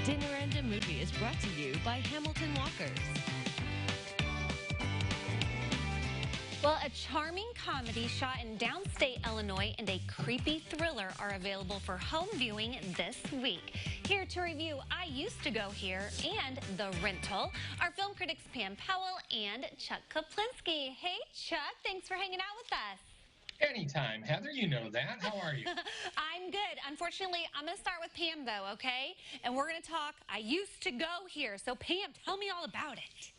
Dinner and a Movie is brought to you by Hamilton Walkers. Well, a charming comedy shot in downstate Illinois and a creepy thriller are available for home viewing this week. Here to review I Used to Go Here and The Rental are film critics Pam Powell and Chuck Kaplinsky. Hey, Chuck, thanks for hanging out with us. Anytime, Heather, you know that. How are you? I'm good. Unfortunately, I'm going to start with Pam, though, okay? And we're going to talk I Used to Go Here. So, Pam, tell me all about it.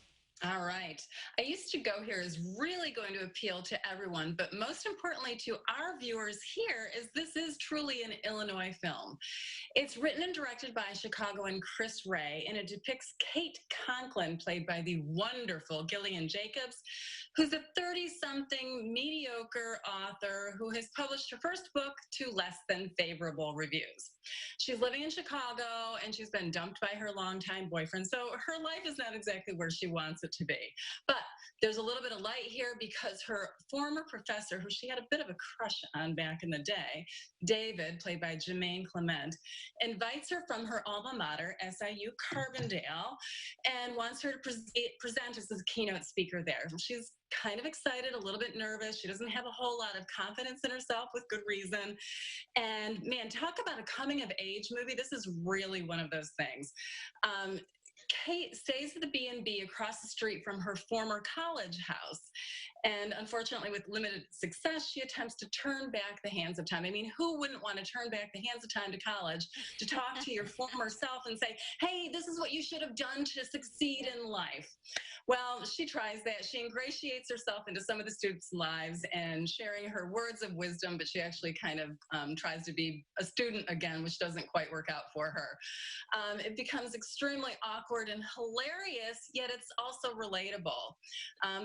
All right. I Used to Go Here is really going to appeal to everyone, but most importantly to our viewers here is this is truly an Illinois film. It's written and directed by Chicagoan Chris Ray, and it depicts Kate Conklin, played by the wonderful Gillian Jacobs, who's a 30-something mediocre author who has published her first book to less than favorable reviews. She's living in Chicago, and she's been dumped by her longtime boyfriend, so her life is not exactly where she wants it to be. But there's a little bit of light here because her former professor, who she had a bit of a crush on back in the day, David, played by Jermaine Clement, invites her from her alma mater, SIU Carbondale, and wants her to present as a keynote speaker there. She's kind of excited, a little bit nervous. She doesn't have a whole lot of confidence in herself, with good reason. And man, talk about a coming of age movie. This is really one of those things. Kate stays at the B&B across the street from her former college house. And unfortunately, with limited success, she attempts to turn back the hands of time. I mean, who wouldn't want to turn back the hands of time to college to talk to your former self and say, hey, this is what you should have done to succeed in life? Well, she tries that. She ingratiates herself into some of the students' lives and sharing her words of wisdom, but she actually kind of tries to be a student again, which doesn't quite work out for her. It becomes extremely awkward and hilarious, yet it's also relatable.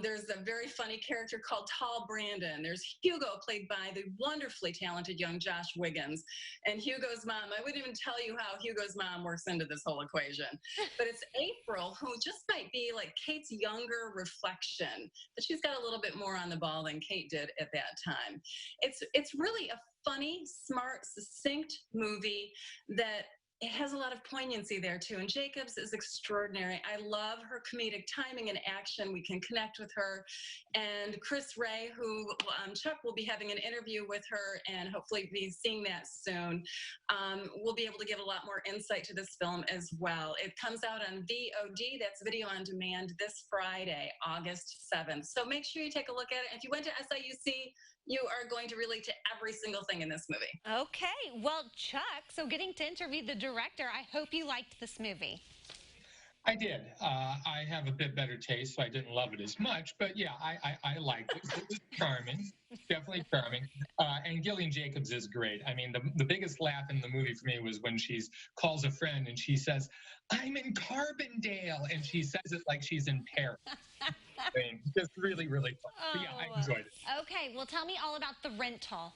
There's a very funny character called Tall Brandon. There's Hugo, played by the wonderfully talented young Josh Wiggins. And Hugo's mom, I wouldn't even tell you how Hugo's mom works into this whole equation. But it's April, who just might be like Kate's younger reflection, but she's got a little bit more on the ball than Kate did at that time. It's really a funny, smart, succinct movie that it has a lot of poignancy there too, and Jacobs is extraordinary. I love her comedic timing and action. We can connect with her, and Chris Ray, who Chuck will be having an interview with her and hopefully be seeing that soon, will be able to give a lot more insight to this film as well. It comes out on VOD, that's Video on Demand, this Friday, August 7th. So make sure you take a look at it. If you went to SIUC, you are going to relate to every single thing in this movie. Okay, well, Chuck, so getting to interview the director, I hope you liked this movie. I did. I have a bit better taste, so I didn't love it as much. But yeah, I liked it. It was charming, definitely charming. And Gillian Jacobs is great. I mean, the biggest laugh in the movie for me was when she calls a friend and she says, I'm in Carbondale. And she says it like she's in Paris. Just really, really fun. But yeah, I enjoyed it. Okay, well, tell me all about The Rental.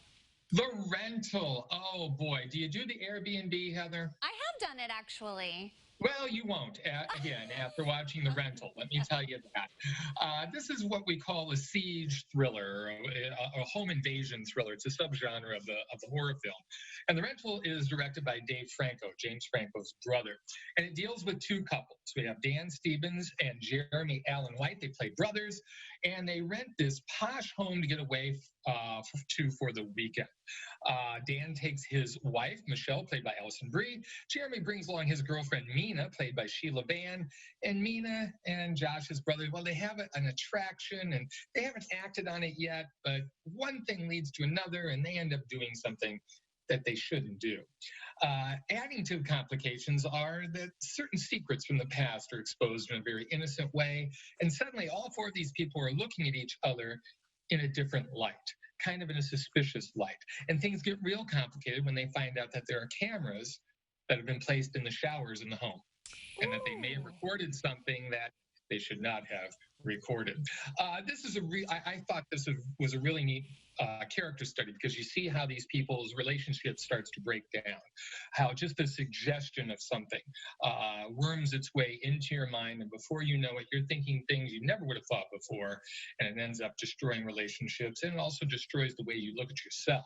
The Rental. Oh, boy. Do you do the Airbnb, Heather? I have done it, actually. Well, you won't, again, after watching The Rental. Let me tell you that. This is what we call a siege thriller, a home invasion thriller. It's a subgenre of the horror film. And The Rental is directed by Dave Franco, James Franco's brother. And it deals with two couples. We have Dan Stevens and Jeremy Allen White. They play brothers, and they rent this posh home to get away to for the weekend. Dan takes his wife, Michelle, played by Alison Brie. Jeremy brings along his girlfriend, Mina, played by Sheila Van. And Mina and Josh's brother, well, they have an attraction, and they haven't acted on it yet, but one thing leads to another, and they end up doing something that they shouldn't do. Adding to the complications are that certain secrets from the past are exposed in a very innocent way, and suddenly all four of these people are looking at each other in a different light, kind of in a suspicious light. And things get real complicated when they find out that there are cameras that have been placed in the showers in the home, and that they may have recorded something that they should not have recorded. This is I thought this was a really neat character study, because you see how these people's relationship starts to break down, how just the suggestion of something worms its way into your mind, and before you know it, you're thinking things you never would have thought before, and it ends up destroying relationships, and it also destroys the way you look at yourself.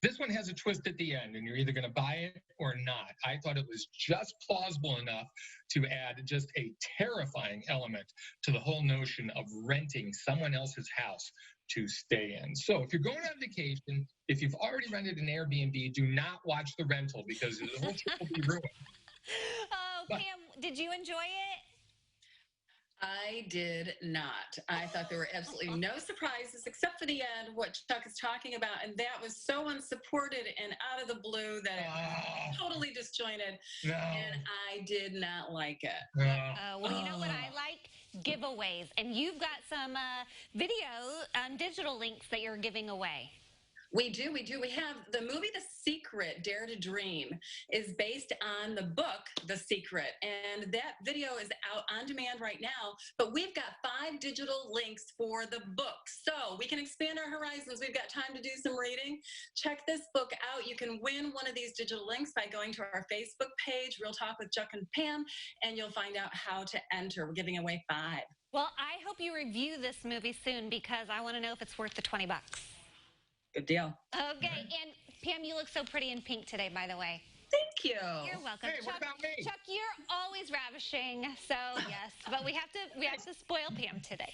This one has a twist at the end, and you're either going to buy it or not. I thought it was just plausible enough to add just a terrifying element to the whole notion of renting someone else's house to stay in. So if you're going on vacation, if you've already rented an Airbnb, do not watch The Rental because the whole trip will be ruined. Oh, But- Pam, did you enjoy it? I did not. I thought there were absolutely no surprises except for the end, what Chuck is talking about. And that was so unsupported and out of the blue that it was totally disjointed. No. And I did not like it. No. Well, you know what I like? Giveaways. And you've got some video digital links that you're giving away. We do. We have the movie The Secret, Dare to Dream, is based on the book The Secret. And that video is out on demand right now. But we've got 5 digital links for the book. So we can expand our horizons. We've got time to do some reading. Check this book out. You can win one of these digital links by going to our Facebook page, Real Talk with Chuck and Pam, and you'll find out how to enter. We're giving away 5. Well, I hope you review this movie soon because I want to know if it's worth the $20. Good deal. Okay, and Pam, you look so pretty in pink today, by the way. Thank you. You're welcome. Hey, what about me? Chuck, you're always ravishing, so yes, but we have to spoil Pam today.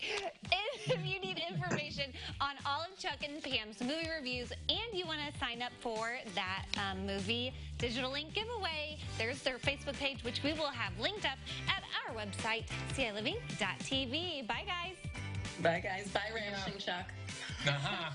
If you need information on all of Chuck and Pam's movie reviews and you want to sign up for that movie digital link giveaway, there's their Facebook page, which we will have linked up at our website, ciliving.tv. Bye, guys. Bye, guys. Bye, Ravishing Chuck. Uh-huh.